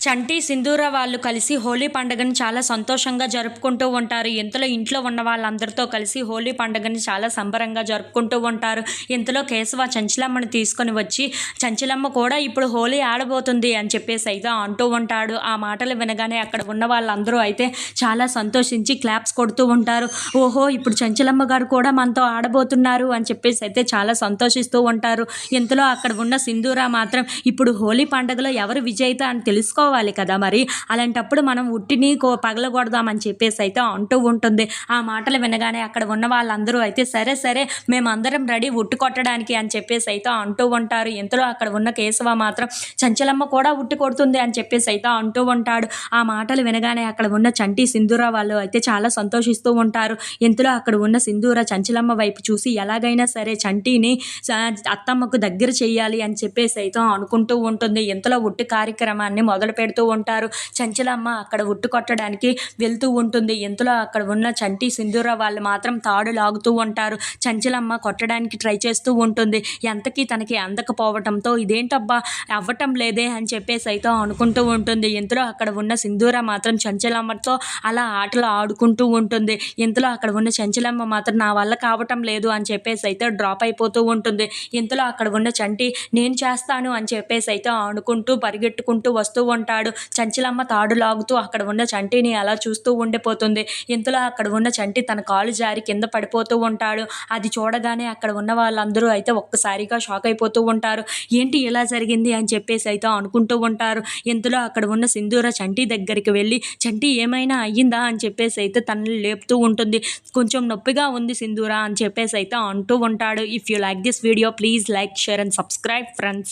చంటి, సింధూర వాళ్ళు కలిసి హోలీ పండుగని చాలా సంతోషంగా జరుపుకుంటూ ఉంటారు. ఇంట్లో ఉన్న వాళ్ళందరితో కలిసి హోలీ పండుగని చాలా సంబరంగా జరుపుకుంటూ ఉంటారు. ఇంతలో కేశవ చంచలమ్మని తీసుకొని వచ్చి, చంచలమ్మ కూడా ఇప్పుడు హోలీ ఆడబోతుంది అని చెప్పేసి అయితే అంటూ ఉంటాడు. ఆ మాటలు వినగానే అక్కడ ఉన్న వాళ్ళందరూ అయితే చాలా సంతోషించి క్లాప్స్ కొడుతూ ఉంటారు. ఓహో, ఇప్పుడు చంచలమ్మ గారు కూడా మనతో ఆడబోతున్నారు అని చెప్పేసి అయితే చాలా సంతోషిస్తూ ఉంటారు. ఇంతలో అక్కడ ఉన్న సింధూర మాత్రం ఇప్పుడు హోలీ పండుగలో ఎవరు విజేత అని తెలుసుకోవాలి కదా మరి, అలాంటప్పుడు మనం ఉట్టిని పగలగొడదామని చెప్పేసి అయితే అంటూ ఉంటుంది. ఆ మాటలు వినగానే అక్కడ ఉన్న వాళ్ళందరూ అయితే సరే సరే మేమందరం రెడీ ఉట్టు కొట్టడానికి అని చెప్పేసి అయితే అంటూ ఉంటారు. ఇంతలో అక్కడ ఉన్న కేశవ మాత్రం చంచలమ్మ కూడా ఉట్టి కొడుతుంది అని చెప్పేసి అయితే అంటూ ఉంటాడు. ఆ మాటలు వినగానే అక్కడ ఉన్న చంటి, సింధూర వాళ్ళు అయితే చాలా సంతోషిస్తూ ఉంటారు. ఇంతలో అక్కడ ఉన్న సింధూర చంచలమ్మ వైపు చూసి ఎలాగైనా సరే చంటిని అత్తమ్మకు దగ్గర చెయ్యాలి అని చెప్పేసి అయితే అనుకుంటూ ఉంటుంది. ఇంతలో ఉట్టి కార్యక్రమాన్ని మొదలు పెడుతూ ఉంటారు. చంచలమ్మ అక్కడ ఉట్టు కొట్టడానికి వెళ్తూ ఉంటుంది. ఇంతలో అక్కడ ఉన్న చంటి, సింధూర వాళ్ళు మాత్రం తాడు లాగుతూ ఉంటారు. చంచలమ్మ కొట్టడానికి ట్రై చేస్తూ ఉంటుంది. ఎంతకీ తనకి అందకపోవటంతో ఇదేంటబ్బా అవ్వటం లేదే అని చెప్పేసి అయితే అనుకుంటూ ఉంటుంది. ఇంతలో అక్కడ ఉన్న సింధూర మాత్రం చంచలమ్మతో అలా ఆటలు ఆడుకుంటూ ఉంటుంది. ఇంతలో అక్కడ ఉన్న చంచలమ్మ మాత్రం నా వల్ల కావటం లేదు అని చెప్పేసి అయితే డ్రాప్ అయిపోతూ ఉంటుంది. ఇంతలో అక్కడ ఉన్న చంటి నేను చేస్తాను అని చెప్పేసి అయితే అనుకుంటూ పరిగెట్టుకుంటూ వస్తూ ఉంటాడు. చంచలమ్మ తాడు లాగుతూ అక్కడ ఉన్న చంటిని అలా చూస్తూ ఉండిపోతుంది. ఇంతలో అక్కడ ఉన్న చంటి తన కాలు జారి కింద పడిపోతూ ఉంటాడు. అది చూడగానే అక్కడ ఉన్న వాళ్ళందరూ అయితే ఒక్కసారిగా షాక్ అయిపోతూ ఉంటారు. ఏంటి ఇలా జరిగింది అని చెప్పేసి అయితే అనుకుంటూ ఉంటారు. ఇంతలో అక్కడ ఉన్న సింధూర చంటి దగ్గరికి వెళ్ళి చంటి ఏమైనా అయ్యిందా అని చెప్పేసి అయితే తనని లేపుతూ ఉంటుంది. కొంచెం నొప్పిగా ఉంది సింధూర అని చెప్పేసి అయితే అంటూ ఉంటాడు. If you like this video please like, share and subscribe friends.